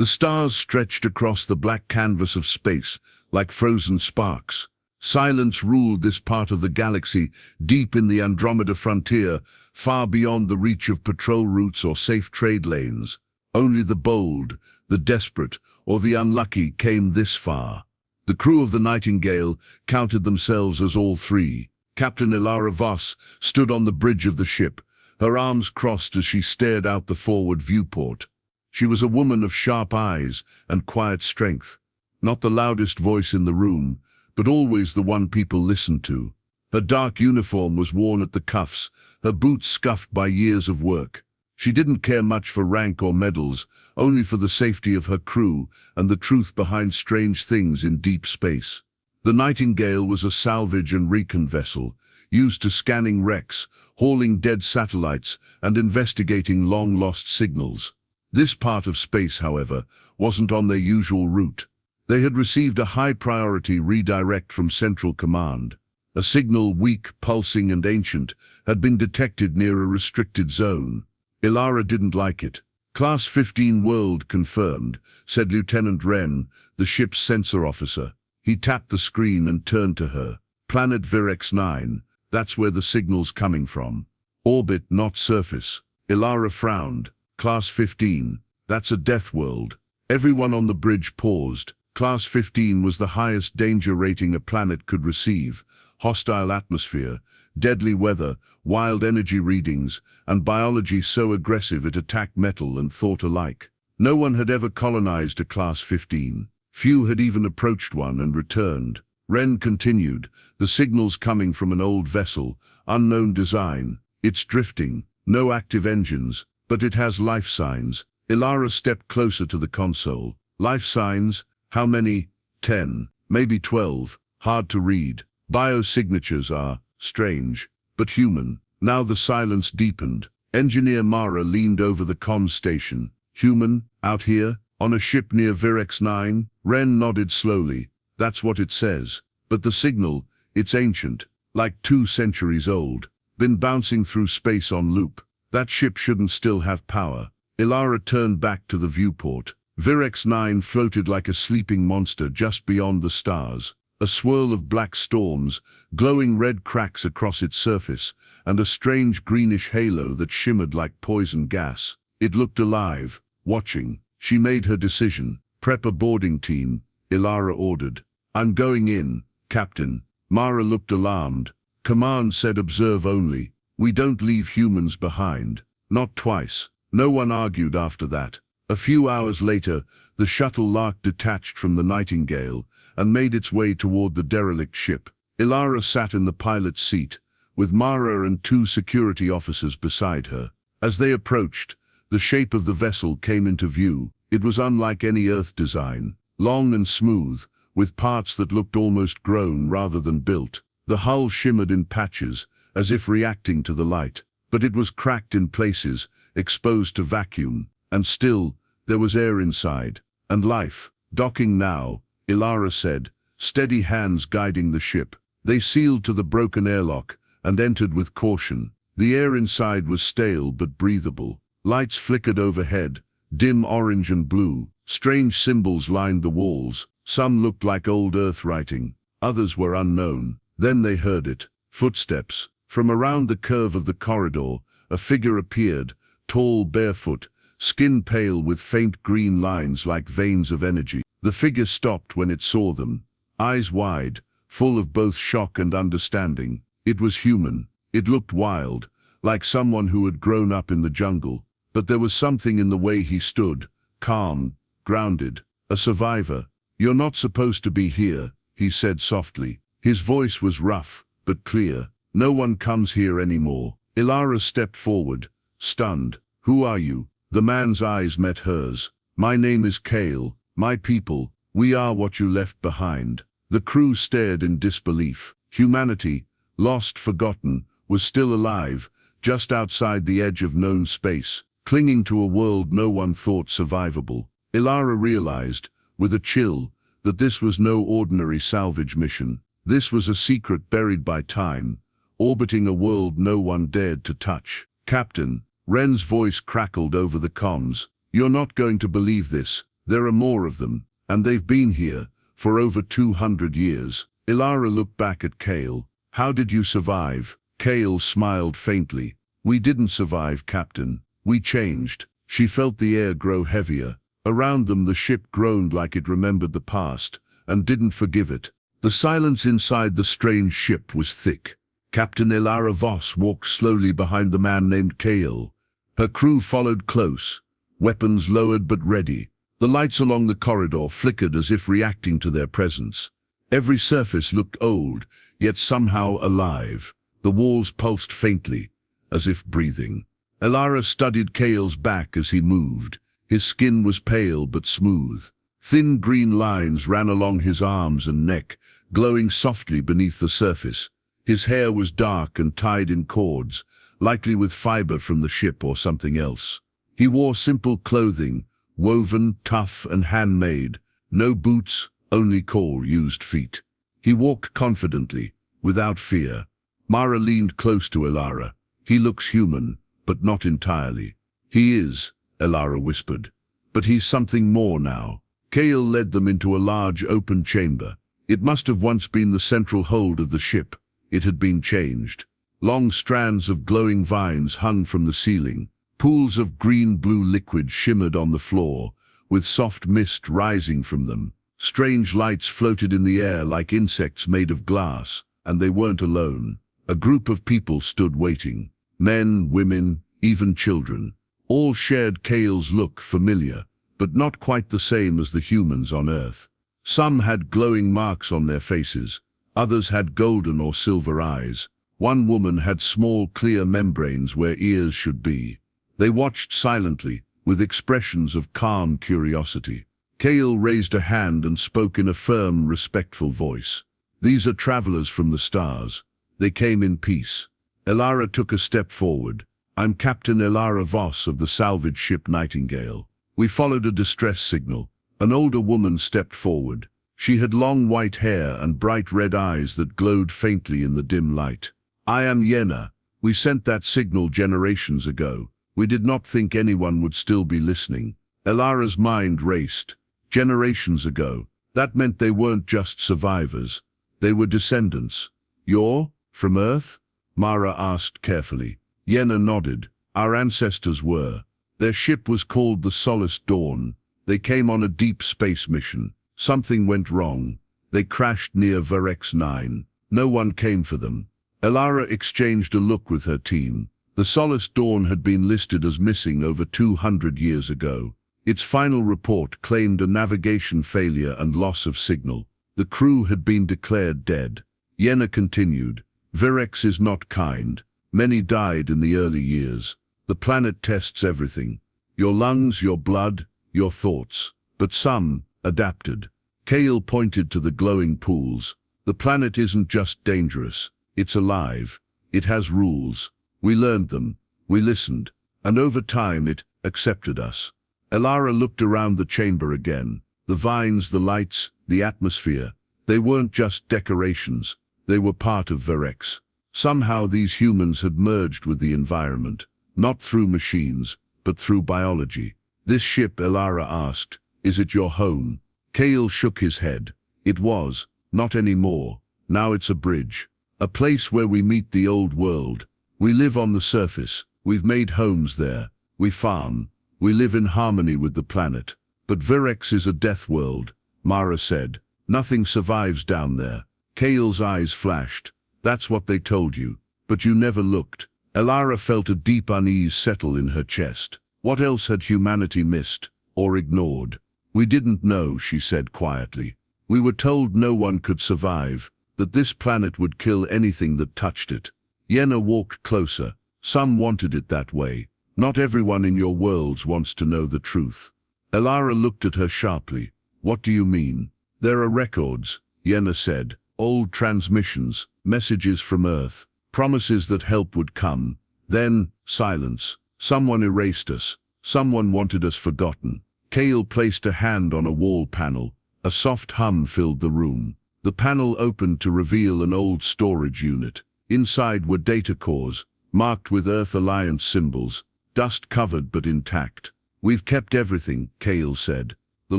The stars stretched across the black canvas of space like frozen sparks. Silence ruled this part of the galaxy, deep in the Andromeda frontier, far beyond the reach of patrol routes or safe trade lanes. Only the bold, the desperate, or the unlucky came this far. The crew of the Nightingale counted themselves as all three. Captain Ilara Voss stood on the bridge of the ship, her arms crossed as she stared out the forward viewport. She was a woman of sharp eyes and quiet strength, not the loudest voice in the room, but always the one people listened to. Her dark uniform was worn at the cuffs, her boots scuffed by years of work. She didn't care much for rank or medals, only for the safety of her crew and the truth behind strange things in deep space. The Nightingale was a salvage and recon vessel, used to scanning wrecks, hauling dead satellites, and investigating long-lost signals. This part of space, however, wasn't on their usual route. They had received a high-priority redirect from Central Command. A signal, weak, pulsing, and ancient, had been detected near a restricted zone. Ilara didn't like it. Class 15 world confirmed, said Lieutenant Wren, the ship's sensor officer. He tapped the screen and turned to her. Planet Virex 9, that's where the signal's coming from. Orbit, not surface. Ilara frowned. Class 15, that's a death world. Everyone on the bridge paused. Class 15 was the highest danger rating a planet could receive. Hostile atmosphere, deadly weather, wild energy readings, and biology so aggressive it attacked metal and thought alike. No one had ever colonized a Class 15. Few had even approached one and returned. Wren continued, the signal's coming from an old vessel, unknown design. It's drifting, no active engines, but it has life signs. Ilara stepped closer to the console. Life signs? How many? 10, maybe 12. Hard to read. Biosignatures are strange, but human. Now the silence deepened. Engineer Mara leaned over the comms station. Human, out here, on a ship near Virex 9? Wren nodded slowly. That's what it says. But the signal, it's ancient, like 2 centuries old. Been bouncing through space on loop. That ship shouldn't still have power. Ilara turned back to the viewport. Virex 9 floated like a sleeping monster just beyond the stars. A swirl of black storms, glowing red cracks across its surface, and a strange greenish halo that shimmered like poison gas. It looked alive, watching. She made her decision. Prep a boarding team, Ilara ordered. I'm going in, Captain. Mara looked alarmed. Command said observe only. We don't leave humans behind. Not twice. No one argued after that. A few hours later, the shuttle Lark detached from the Nightingale and made its way toward the derelict ship. Ilara sat in the pilot's seat, with Mara and 2 security officers beside her. As they approached, the shape of the vessel came into view. It was unlike any Earth design, long and smooth, with parts that looked almost grown rather than built. The hull shimmered in patches, as if reacting to the light, but it was cracked in places, exposed to vacuum, and still, there was air inside, and life. Docking now, Ilara said, steady hands guiding the ship. They sealed to the broken airlock and entered with caution. The air inside was stale but breathable. Lights flickered overhead, dim orange and blue. Strange symbols lined the walls. Some looked like old Earth writing, others were unknown. Then they heard it. Footsteps. From around the curve of the corridor, a figure appeared, tall, barefoot, skin pale with faint green lines like veins of energy. The figure stopped when it saw them, eyes wide, full of both shock and understanding. It was human. It looked wild, like someone who had grown up in the jungle. But there was something in the way he stood, calm, grounded, a survivor. You're not supposed to be here, he said softly. His voice was rough, but clear. No one comes here anymore. Ilara stepped forward, stunned. Who are you? The man's eyes met hers. My name is Kale. My people, we are what you left behind. The crew stared in disbelief. Humanity, lost, forgotten, was still alive, just outside the edge of known space, clinging to a world no one thought survivable. Ilara realized, with a chill, that this was no ordinary salvage mission. This was a secret buried by time, orbiting a world no one dared to touch. Captain, Wren's voice crackled over the comms. You're not going to believe this. There are more of them, and they've been here for over 200 years. Ilara looked back at Kale. How did you survive? Kale smiled faintly. We didn't survive, Captain. We changed. She felt the air grow heavier. Around them the ship groaned like it remembered the past, and didn't forgive it. The silence inside the strange ship was thick. Captain Ilara Voss walked slowly behind the man named Kale. Her crew followed close, weapons lowered but ready. The lights along the corridor flickered as if reacting to their presence. Every surface looked old, yet somehow alive. The walls pulsed faintly, as if breathing. Ilara studied Kale's back as he moved. His skin was pale but smooth. Thin green lines ran along his arms and neck, glowing softly beneath the surface. His hair was dark and tied in cords, likely with fiber from the ship or something else. He wore simple clothing, woven, tough, and handmade. No boots, only coal-used feet. He walked confidently, without fear. Mara leaned close to Ilara. He looks human, but not entirely. He is, Ilara whispered. But he's something more now. Kale led them into a large open chamber. It must have once been the central hold of the ship. It had been changed. Long strands of glowing vines hung from the ceiling. Pools of green-blue liquid shimmered on the floor, with soft mist rising from them. Strange lights floated in the air like insects made of glass, and they weren't alone. A group of people stood waiting. Men, women, even children. All shared Kale's look, familiar, but not quite the same as the humans on Earth. Some had glowing marks on their faces. Others had golden or silver eyes. One woman had small, clear membranes where ears should be. They watched silently, with expressions of calm curiosity. Kale raised a hand and spoke in a firm, respectful voice. These are travelers from the stars. They came in peace. Ilara took a step forward. I'm Captain Ilara Voss of the salvage ship Nightingale. We followed a distress signal. An older woman stepped forward. She had long white hair and bright red eyes that glowed faintly in the dim light. I am Yenna. We sent that signal generations ago. We did not think anyone would still be listening. Ilara's mind raced. Generations ago. That meant they weren't just survivors. They were descendants. You're from Earth? Mara asked carefully. Yenna nodded. Our ancestors were. Their ship was called the Solace Dawn. They came on a deep space mission. Something went wrong. They crashed near Varex 9. No one came for them. Ilara exchanged a look with her team. The Solace Dawn had been listed as missing over 200 years ago. Its final report claimed a navigation failure and loss of signal. The crew had been declared dead. Yenna continued. Virex is not kind. Many died in the early years. The planet tests everything. Your lungs, your blood, your thoughts. But some adapted. Kale pointed to the glowing pools. The planet isn't just dangerous. It's alive. It has rules. We learned them. We listened. And over time it accepted us. Ilara looked around the chamber again. The vines, the lights, the atmosphere. They weren't just decorations. They were part of Virex. Somehow these humans had merged with the environment. Not through machines, but through biology. This ship, Ilara asked, is it your home? Kale shook his head. It was. Not anymore. Now it's a bridge. A place where we meet the old world. We live on the surface. We've made homes there. We farm. We live in harmony with the planet. But Virex is a death world, Mara said. Nothing survives down there. Kale's eyes flashed. That's what they told you. But you never looked. Ilara felt a deep unease settle in her chest. What else had humanity missed, or ignored? We didn't know, she said quietly. We were told no one could survive, that this planet would kill anything that touched it. Yenna walked closer. Some wanted it that way. Not everyone in your worlds wants to know the truth. Ilara looked at her sharply. What do you mean? There are records, Yenna said. Old transmissions, messages from Earth, promises that help would come. Then, silence. Someone erased us. Someone wanted us forgotten. Kale placed a hand on a wall panel. A soft hum filled the room. The panel opened to reveal an old storage unit. Inside were data cores, marked with Earth Alliance symbols, dust-covered but intact. We've kept everything, Kale said. The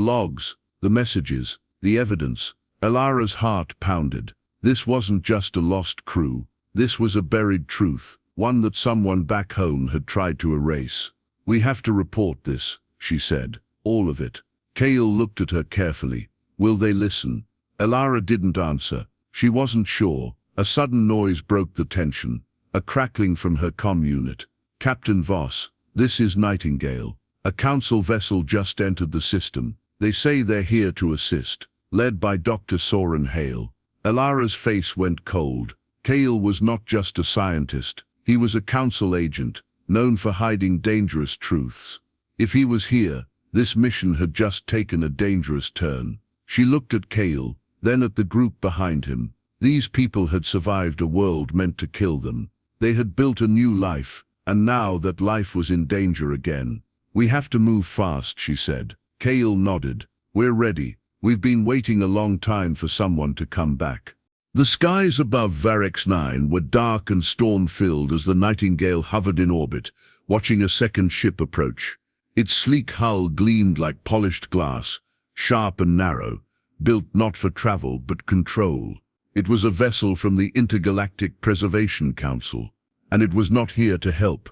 logs, the messages, the evidence. Ilara's heart pounded. This wasn't just a lost crew. This was a buried truth, one that someone back home had tried to erase. "We have to report this," she said. "All of it." Cale looked at her carefully. "Will they listen?" Ilara didn't answer. She wasn't sure. A sudden noise broke the tension. A crackling from her comm unit. "Captain Voss, this is Nightingale. A council vessel just entered the system. They say they're here to assist. Led by Dr. Soren Hale." Ilara's face went cold. Cale was not just a scientist. He was a council agent, known for hiding dangerous truths. If he was here, this mission had just taken a dangerous turn. She looked at Cale, then at the group behind him. These people had survived a world meant to kill them. They had built a new life, and now that life was in danger again. "We have to move fast," she said. Cale nodded. "We're ready. We've been waiting a long time for someone to come back." The skies above Varex 9 were dark and storm-filled as the Nightingale hovered in orbit, watching a second ship approach. Its sleek hull gleamed like polished glass, sharp and narrow, built not for travel but control. It was a vessel from the Intergalactic Preservation Council, and it was not here to help.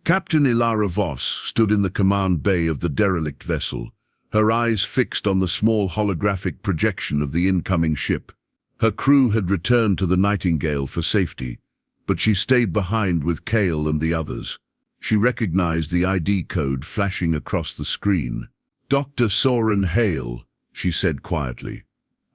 Captain Ilara Voss stood in the command bay of the derelict vessel, her eyes fixed on the small holographic projection of the incoming ship. Her crew had returned to the Nightingale for safety, but she stayed behind with Cale and the others. She recognized the ID code flashing across the screen. "Dr. Soren Hale," she said quietly.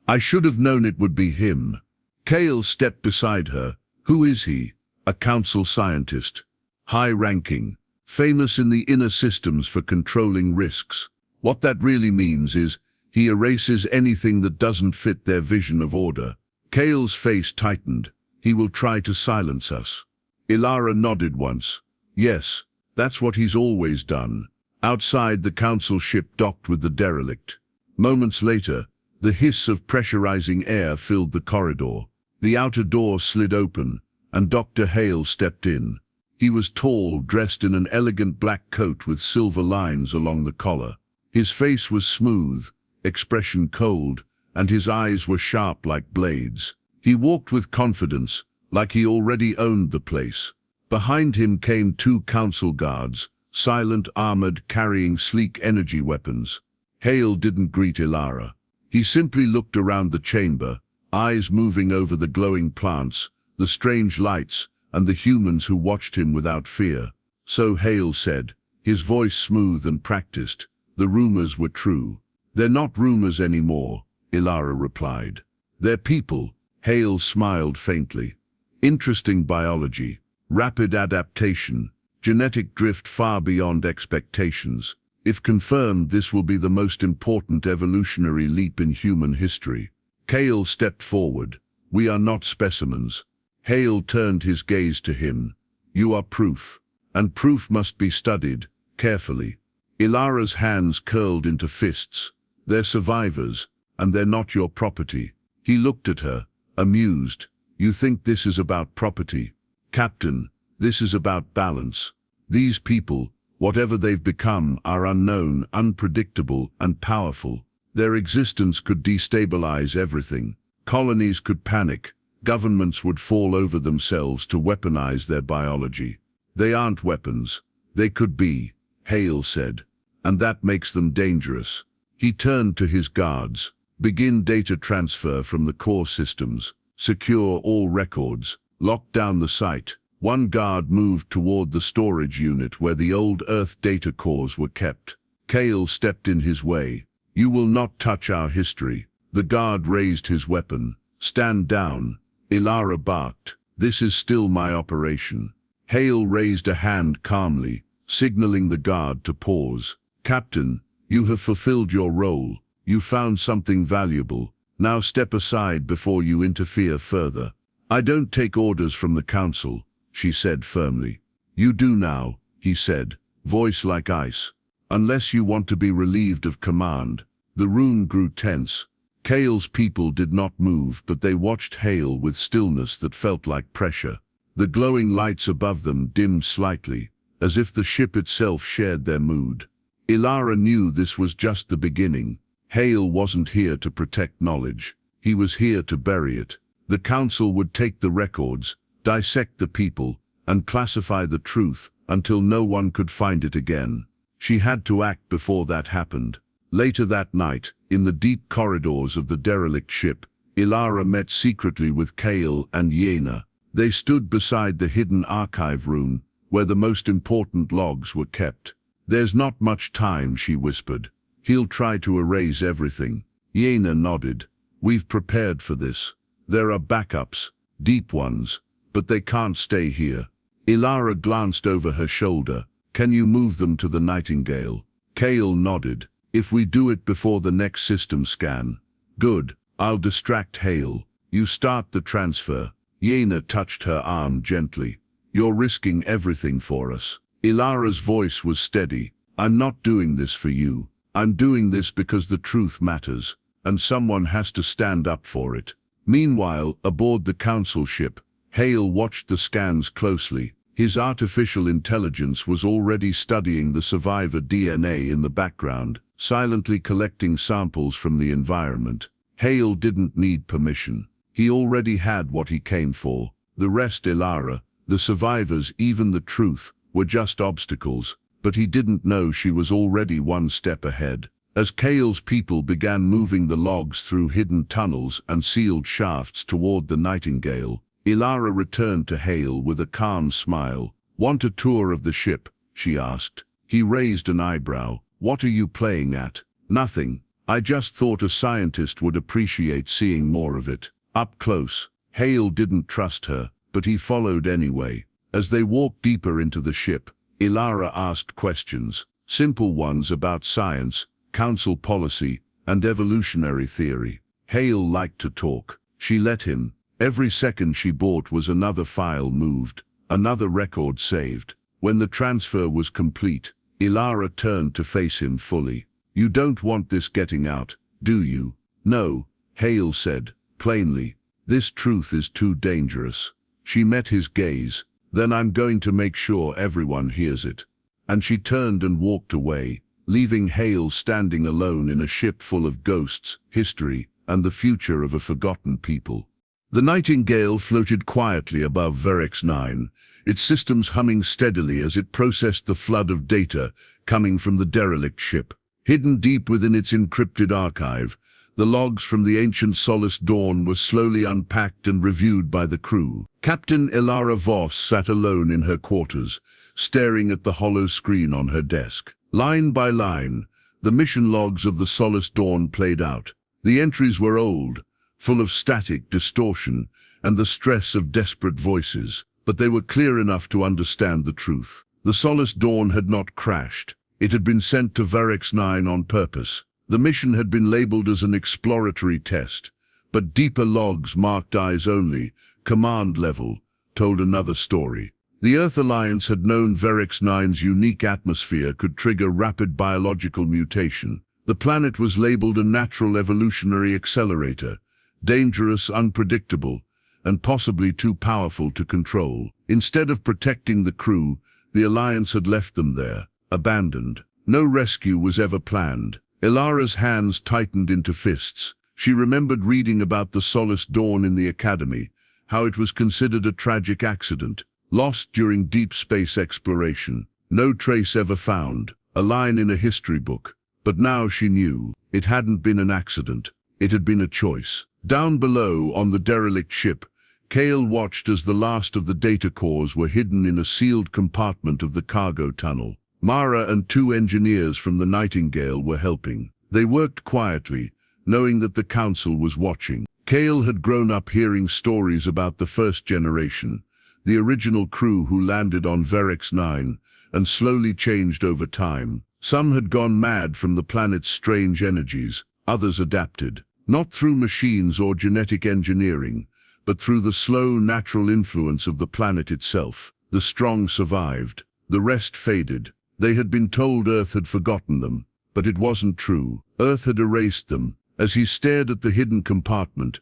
"I should have known it would be him." Cale stepped beside her. "Who is he?" "A council scientist. High-ranking, famous in the inner systems for controlling risks. What that really means is, he erases anything that doesn't fit their vision of order." Cale's face tightened. "He will try to silence us." Ilara nodded once. "Yes, that's what he's always done." Outside, the council ship docked with the derelict. Moments later, the hiss of pressurizing air filled the corridor. The outer door slid open, and Dr. Hale stepped in. He was tall, dressed in an elegant black coat with silver lines along the collar. His face was smooth, expression cold, and his eyes were sharp like blades. He walked with confidence, like he already owned the place. Behind him came two council guards, silent, armored, carrying sleek energy weapons. Hale didn't greet Ilara. He simply looked around the chamber, eyes moving over the glowing plants, the strange lights, and the humans who watched him without fear. "So," Hale said, his voice smooth and practiced, "the rumors were true." "They're not rumors anymore," Ilara replied. "They're people." Hale smiled faintly. "Interesting biology, rapid adaptation, genetic drift far beyond expectations. If confirmed, this will be the most important evolutionary leap in human history." Cale stepped forward. "We are not specimens." Hale turned his gaze to him. "You are proof, and proof must be studied carefully." Ilara's hands curled into fists. "They're survivors, and they're not your property." He looked at her, amused. "You think this is about property? Captain, this is about balance. These people, whatever they've become, are unknown, unpredictable, and powerful. Their existence could destabilize everything. Colonies could panic. Governments would fall over themselves to weaponize their biology. They aren't weapons. They could be," Hale said, "and that makes them dangerous." He turned to his guards. "Begin data transfer from the core systems. Secure all records. Lock down the site." One guard moved toward the storage unit where the old Earth data cores were kept. Cale stepped in his way. "You will not touch our history." The guard raised his weapon. "Stand down." Ilara barked. "This is still my operation." Hale raised a hand calmly, signaling the guard to pause. "Captain, you have fulfilled your role. You found something valuable. Now step aside before you interfere further." "I don't take orders from the council," she said firmly. "You do now," he said, voice like ice. "Unless you want to be relieved of command." The room grew tense. Cale's people did not move, but they watched Hale with stillness that felt like pressure. The glowing lights above them dimmed slightly, as if the ship itself shared their mood. Ilara knew this was just the beginning. Hale wasn't here to protect knowledge. He was here to bury it. The council would take the records, dissect the people, and classify the truth until no one could find it again. She had to act before that happened. Later that night, in the deep corridors of the derelict ship, Ilara met secretly with Kale and Yena. They stood beside the hidden archive room, where the most important logs were kept. "There's not much time," she whispered. "He'll try to erase everything." Yena nodded. "We've prepared for this. There are backups, deep ones, but they can't stay here." Ilara glanced over her shoulder. "Can you move them to the Nightingale?" Kale nodded. "If we do it before the next system scan." "Good. I'll distract Hale. You start the transfer." Yena touched her arm gently. "You're risking everything for us." Ilara's voice was steady. "I'm not doing this for you. I'm doing this because the truth matters, and someone has to stand up for it." Meanwhile, aboard the council ship, Hale watched the scans closely. His artificial intelligence was already studying the survivor DNA in the background, silently collecting samples from the environment. Hale didn't need permission. He already had what he came for. The rest, Ilara, the survivors, even the truth, were just obstacles, but he didn't know she was already one step ahead. As Kale's people began moving the logs through hidden tunnels and sealed shafts toward the Nightingale, Ilara returned to Hale with a calm smile. "Want a tour of the ship?" she asked. He raised an eyebrow. "What are you playing at?" "Nothing. I just thought a scientist would appreciate seeing more of it. Up close." Hale didn't trust her, but he followed anyway. As they walked deeper into the ship, Ilara asked questions, simple ones about science, council policy, and evolutionary theory. Hale liked to talk. She let him. Every second she bought was another file moved, another record saved. When the transfer was complete, Ilara turned to face him fully. "You don't want this getting out, do you?" "No," Hale said, plainly. "This truth is too dangerous." She met his gaze. "Then I'm going to make sure everyone hears it." And she turned and walked away, leaving Hale standing alone in a ship full of ghosts, history, and the future of a forgotten people. The Nightingale floated quietly above Verex 9, its systems humming steadily as it processed the flood of data coming from the derelict ship. Hidden deep within its encrypted archive, the logs from the ancient Solace Dawn were slowly unpacked and reviewed by the crew. Captain Ilara Voss sat alone in her quarters, staring at the hollow screen on her desk. Line by line, the mission logs of the Solace Dawn played out. The entries were old, full of static, distortion, and the stress of desperate voices, but they were clear enough to understand the truth. The Solace Dawn had not crashed. It had been sent to Verex 9 on purpose. The mission had been labeled as an exploratory test, but deeper logs marked eyes only, command level, told another story. The Earth Alliance had known Verex 9's unique atmosphere could trigger rapid biological mutation. The planet was labeled a natural evolutionary accelerator, dangerous, unpredictable, and possibly too powerful to control. Instead of protecting the crew, the Alliance had left them there, abandoned. No rescue was ever planned. Ilara's hands tightened into fists. She remembered reading about the Solace Dawn in the Academy, how it was considered a tragic accident, lost during deep space exploration. No trace ever found, a line in a history book. But now she knew, it hadn't been an accident. It had been a choice. Down below, on the derelict ship, Kale watched as the last of the data cores were hidden in a sealed compartment of the cargo tunnel. Mara and 2 engineers from the Nightingale were helping. They worked quietly, knowing that the council was watching. Kale had grown up hearing stories about the first generation, the original crew who landed on Verex 9, and slowly changed over time. Some had gone mad from the planet's strange energies, others adapted, not through machines or genetic engineering, but through the slow, natural influence of the planet itself. The strong survived, the rest faded. They had been told Earth had forgotten them, but it wasn't true. Earth had erased them. As he stared at the hidden compartment,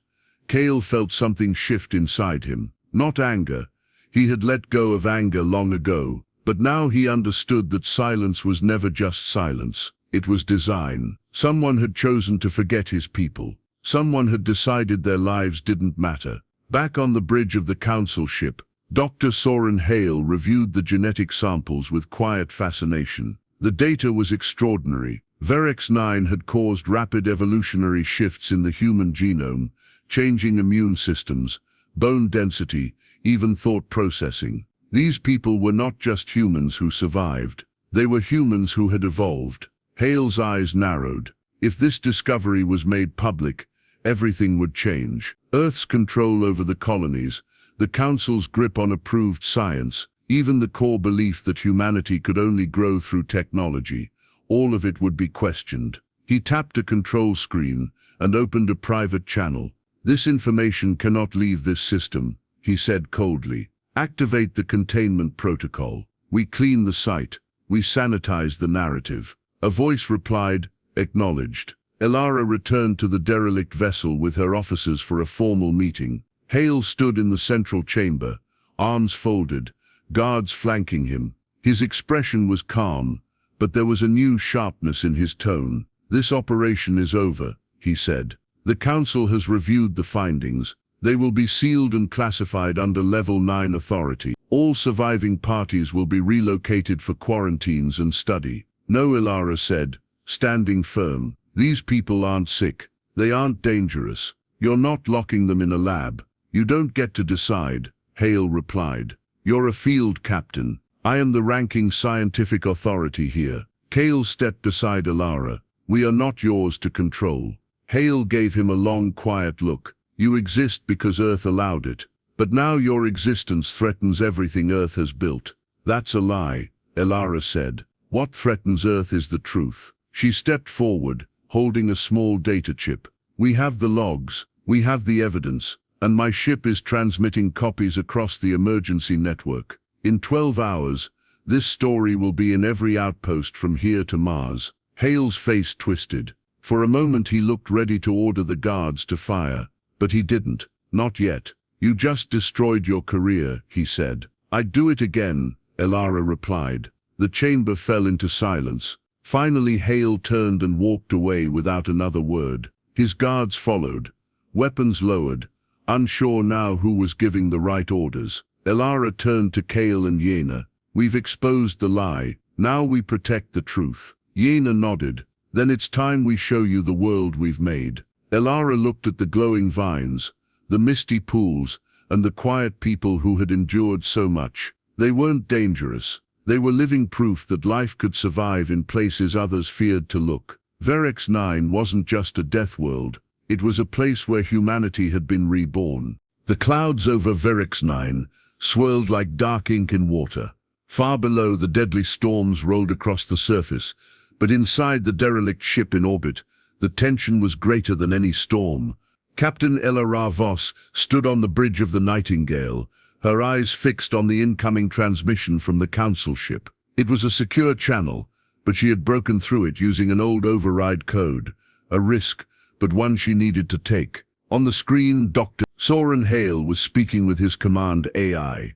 Kale felt something shift inside him. Not anger. He had let go of anger long ago, But now he understood that silence was never just silence. It was design. Someone had chosen to forget his people. Someone had decided their lives didn't matter. Back on the bridge of the council ship, Dr. Soren Hale reviewed the genetic samples with quiet fascination. The data was extraordinary. Verex 9 had caused rapid evolutionary shifts in the human genome, changing immune systems, bone density, even thought processing. These people were not just humans who survived. They were humans who had evolved. Hale's eyes narrowed. If this discovery was made public, everything would change. Earth's control over the colonies, the Council's grip on approved science, even the core belief that humanity could only grow through technology, all of it would be questioned. He tapped a control screen and opened a private channel. "This information cannot leave this system," he said coldly. "Activate the containment protocol. We clean the site. We sanitize the narrative." A voice replied, "Acknowledged." Elara returned to the derelict vessel with her officers for a formal meeting. Hale stood in the central chamber, arms folded, guards flanking him. His expression was calm, but there was a new sharpness in his tone. "This operation is over," he said. "The Council has reviewed the findings. They will be sealed and classified under Level 9 authority. All surviving parties will be relocated for quarantines and study." "No," Elara said, standing firm. "These people aren't sick. They aren't dangerous. You're not locking them in a lab. You don't get to decide," Hale replied. "You're a field captain. I am the ranking scientific authority here." Hale stepped beside Elara. "We are not yours to control." Hale gave him a long, quiet look. "You exist because Earth allowed it. But now your existence threatens everything Earth has built." "That's a lie," Elara said. "What threatens Earth is the truth." She stepped forward, holding a small data chip. "We have the logs. We have the evidence. And my ship is transmitting copies across the emergency network. In 12 hours, this story will be in every outpost from here to Mars." Hale's face twisted. For a moment he looked ready to order the guards to fire, but he didn't. "Not yet. You just destroyed your career," he said. "I'd do it again," Elara replied. The chamber fell into silence. Finally Hale turned and walked away without another word. His guards followed, weapons lowered, unsure now who was giving the right orders. Elara turned to Kale and Yena. "We've exposed the lie. Now we protect the truth." Yena nodded. "Then it's time we show you the world we've made." Elara looked at the glowing vines, the misty pools, and the quiet people who had endured so much. They weren't dangerous. They were living proof that life could survive in places others feared to look. Verex 9 wasn't just a death world. It was a place where humanity had been reborn. The clouds over Verex 9 swirled like dark ink in water. Far below, the deadly storms rolled across the surface, but inside the derelict ship in orbit, the tension was greater than any storm. Captain Elara Voss stood on the bridge of the Nightingale, her eyes fixed on the incoming transmission from the council ship. It was a secure channel, but she had broken through it using an old override code. A risk, but one she needed to take. On the screen, Dr. Soren Hale was speaking with his command AI.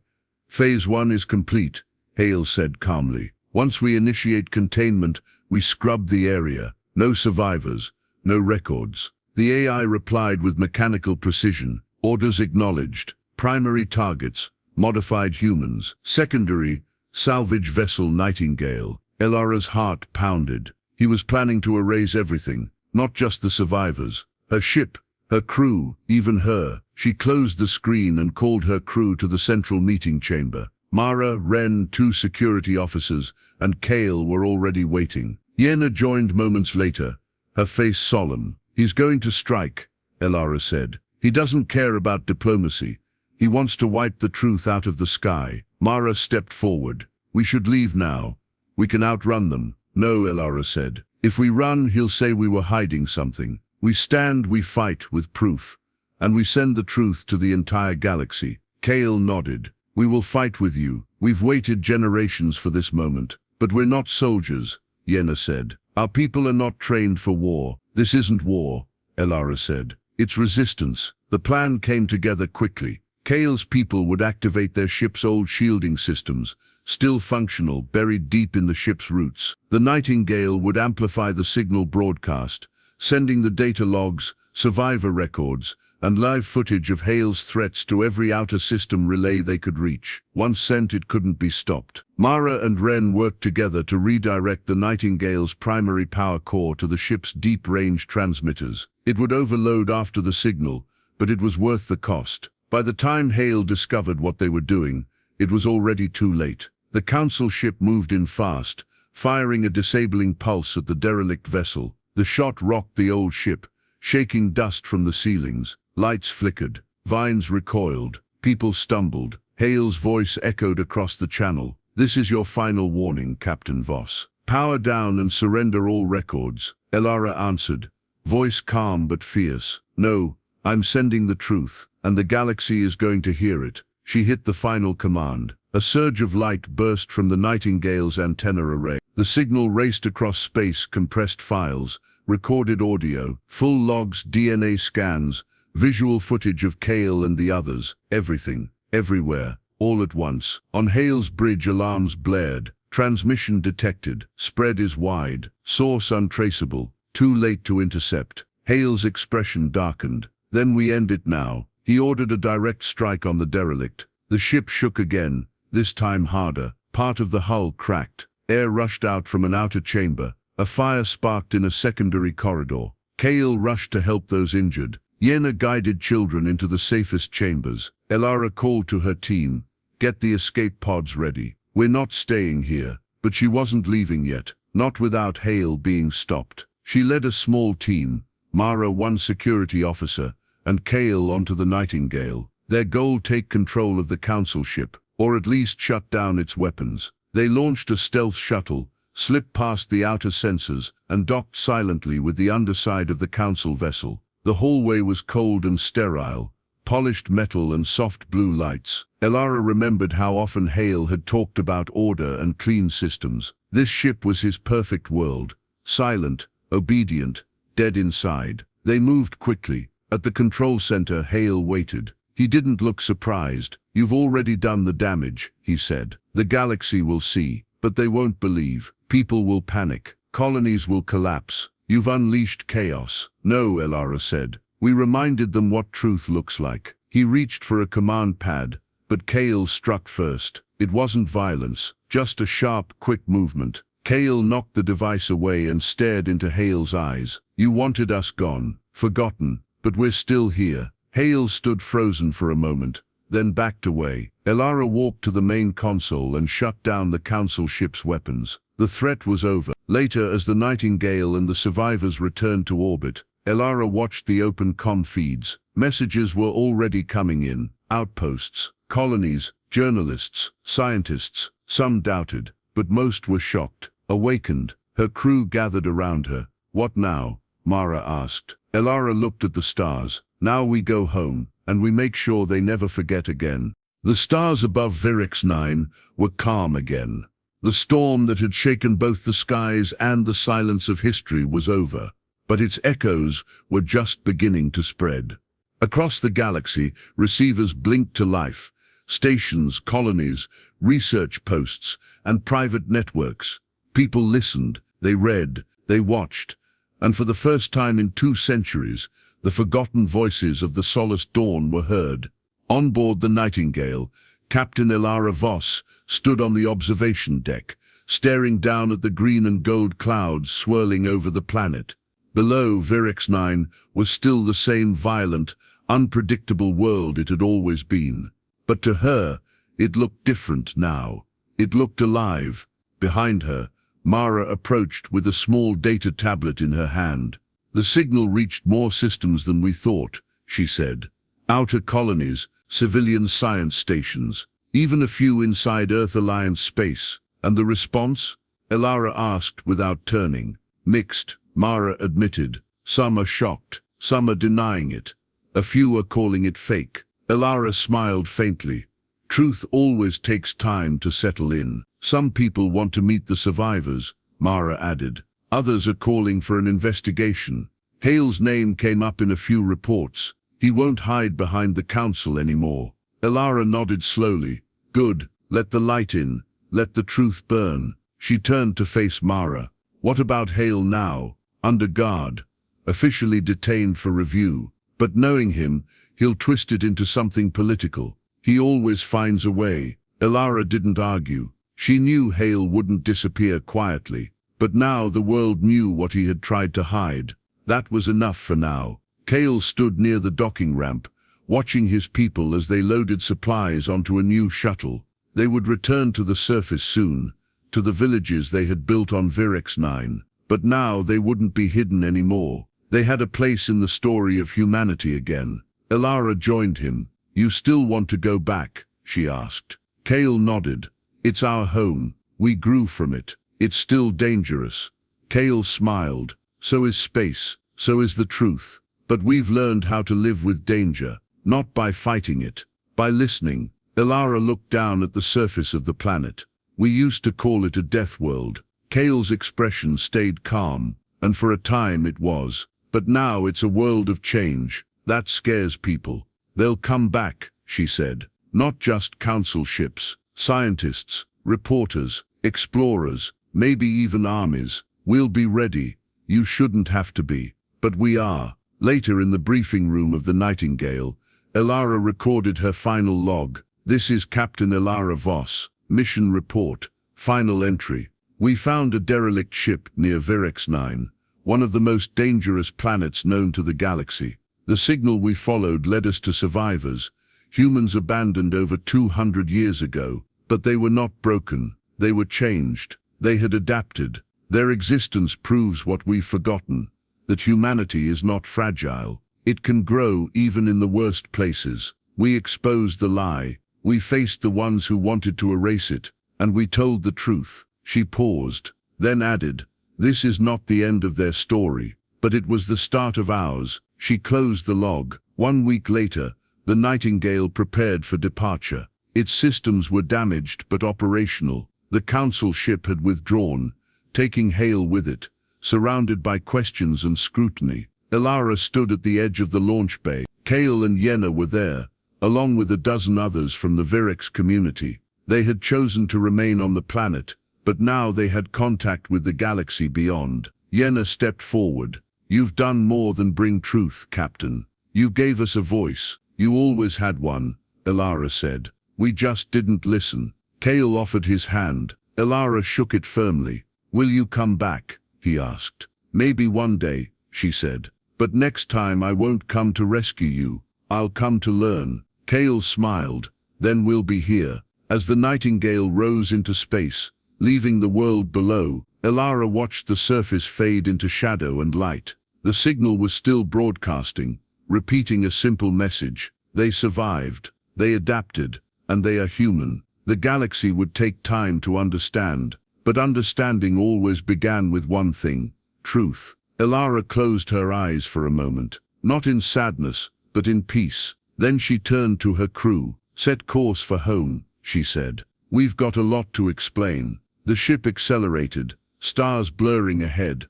"Phase 1 is complete," Hale said calmly. "Once we initiate containment, we scrub the area. No survivors, no records." The AI replied with mechanical precision. "Orders acknowledged. Primary targets, modified humans. Secondary, salvage vessel Nightingale." Elara's heart pounded. He was planning to erase everything, not just the survivors. Her ship, her crew, even her. She closed the screen and called her crew to the central meeting chamber. Mara, Ren, 2 security officers, and Kale were already waiting. Yena joined moments later, her face solemn. "He's going to strike," Elara said. "He doesn't care about diplomacy. He wants to wipe the truth out of the sky." Mara stepped forward. "We should leave now. We can outrun them." "No," Elara said. "If we run, he'll say we were hiding something. We stand, we fight with proof. And we send the truth to the entire galaxy." Kale nodded. "We will fight with you. We've waited generations for this moment. But we're not soldiers," Yena said. "Our people are not trained for war." "This isn't war," Elara said. "It's resistance." The plan came together quickly. Kale's people would activate their ship's old shielding systems, still functional, buried deep in the ship's roots. The Nightingale would amplify the signal broadcast, sending the data logs, survivor records, and live footage of Hale's threats to every outer system relay they could reach. Once sent, it couldn't be stopped. Mara and Ren worked together to redirect the Nightingale's primary power core to the ship's deep-range transmitters. It would overload after the signal, but it was worth the cost. By the time Hale discovered what they were doing, it was already too late. The Council ship moved in fast, firing a disabling pulse at the derelict vessel. The shot rocked the old ship, shaking dust from the ceilings. Lights flickered, vines recoiled, people stumbled. Hale's voice echoed across the channel. "This is your final warning, Captain Voss. Power down and surrender all records." Elara answered, voice calm but fierce. "No, I'm sending the truth, and the galaxy is going to hear it." She hit the final command. A surge of light burst from the Nightingale's antenna array. The signal raced across space, compressed files, recorded audio, full logs, DNA scans, visual footage of Kale and the others. Everything, everywhere, all at once. On Hale's bridge, alarms blared. Transmission detected. Spread is wide. Source untraceable. Too late to intercept. Hale's expression darkened. "Then we end it now." He ordered a direct strike on the derelict. The ship shook again, this time harder. Part of the hull cracked. Air rushed out from an outer chamber. A fire sparked in a secondary corridor. Kale rushed to help those injured. Yena guided children into the safest chambers. Elara called to her team, "Get the escape pods ready. We're not staying here." But she wasn't leaving yet, not without Hale being stopped. She led a small team, Mara one security officer, and Kale onto the Nightingale. Their goal: take control of the Council ship, or at least shut down its weapons. They launched a stealth shuttle, slipped past the outer sensors, and docked silently with the underside of the Council vessel. The hallway was cold and sterile, polished metal and soft blue lights. Elara remembered how often Hale had talked about order and clean systems. This ship was his perfect world, silent, obedient, dead inside. They moved quickly. At the control center, Hale waited. He didn't look surprised. "You've already done the damage," he said. "The galaxy will see, but they won't believe. People will panic. Colonies will collapse. You've unleashed chaos." "No," Elara said. "We reminded them what truth looks like." He reached for a command pad, but Kale struck first. It wasn't violence, just a sharp, quick movement. Kale knocked the device away and stared into Hale's eyes. "You wanted us gone, forgotten, but we're still here." Hale stood frozen for a moment, then backed away. Elara walked to the main console and shut down the Council ship's weapons. The threat was over. Later, as the Nightingale and the survivors returned to orbit, Elara watched the open comm feeds. Messages were already coming in. Outposts, colonies, journalists, scientists. Some doubted, but most were shocked. Awakened, her crew gathered around her. "What now?" Mara asked. Elara looked at the stars. "Now we go home, and we make sure they never forget again." The stars above Virix 9 were calm again. The storm that had shaken both the skies and the silence of history was over, but its echoes were just beginning to spread. Across the galaxy, receivers blinked to life. Stations, colonies, research posts, and private networks. People listened, they read, they watched, and for the first time in 2 centuries, the forgotten voices of the Solace Dawn were heard. On board the Nightingale, Captain Elara Voss stood on the observation deck, staring down at the green and gold clouds swirling over the planet. Below, Virix 9 was still the same violent, unpredictable world it had always been. But to her, it looked different now. It looked alive. Behind her, Mara approached with a small data tablet in her hand. "The signal reached more systems than we thought," she said. "Outer colonies, civilian science stations, even a few inside Earth Alliance space." "And the response?" Elara asked without turning. "Mixed," Mara admitted. "Some are shocked, some are denying it. A few are calling it fake." Elara smiled faintly. "Truth always takes time to settle in. Some people want to meet the survivors," Mara added. "Others are calling for an investigation." Hale's name came up in a few reports. He won't hide behind the Council anymore. Elara nodded slowly. Good, let the light in, let the truth burn. She turned to face Mara. What about Hale now? Under guard, officially detained for review. But knowing him, he'll twist it into something political. He always finds a way. Elara didn't argue. She knew Hale wouldn't disappear quietly. But now the world knew what he had tried to hide. That was enough for now. Cale stood near the docking ramp, watching his people as they loaded supplies onto a new shuttle. They would return to the surface soon, to the villages they had built on Virex 9. But now they wouldn't be hidden anymore. They had a place in the story of humanity again. Elara joined him. You still want to go back? She asked. Cale nodded. It's our home. We grew from it. It's still dangerous. Cale smiled. So is space. So is the truth. But we've learned how to live with danger, not by fighting it, by listening. Elara looked down at the surface of the planet. We used to call it a death world. Cale's expression stayed calm, and for a time it was. But now it's a world of change. That scares people. They'll come back, she said. Not just council ships, scientists, reporters, explorers, maybe even armies. We'll be ready. You shouldn't have to be. But we are. Later in the briefing room of the Nightingale, Elara recorded her final log. This is Captain Elara Voss. Mission report. Final entry. We found a derelict ship near Virex 9, one of the most dangerous planets known to the galaxy. The signal we followed led us to survivors, humans abandoned over 200 years ago. But they were not broken. They were changed. They had adapted. Their existence proves what we've forgotten, that humanity is not fragile. It can grow even in the worst places. We exposed the lie. We faced the ones who wanted to erase it, and we told the truth. She paused, then added, this is not the end of their story, but it was the start of ours. She closed the log. 1 week later, the Nightingale prepared for departure. Its systems were damaged but operational. The council ship had withdrawn, taking Hale with it, surrounded by questions and scrutiny. Elara stood at the edge of the launch bay. Cale and Yenna were there, along with a dozen others from the Virex community. They had chosen to remain on the planet, but now they had contact with the galaxy beyond. Yenna stepped forward. You've done more than bring truth, Captain. You gave us a voice. You always had one, Elara said. We just didn't listen. Cale offered his hand. Elara shook it firmly. Will you come back? He asked. Maybe one day, she said. But next time I won't come to rescue you. I'll come to learn. Cale smiled. Then we'll be here. As the Nightingale rose into space, leaving the world below, Elara watched the surface fade into shadow and light. The signal was still broadcasting, repeating a simple message. They survived. They adapted. And they are human. The galaxy would take time to understand, but understanding always began with one thing: truth. Elara closed her eyes for a moment, not in sadness, but in peace. Then she turned to her crew. Set course for home, she said. We've got a lot to explain. The ship accelerated, stars blurring ahead.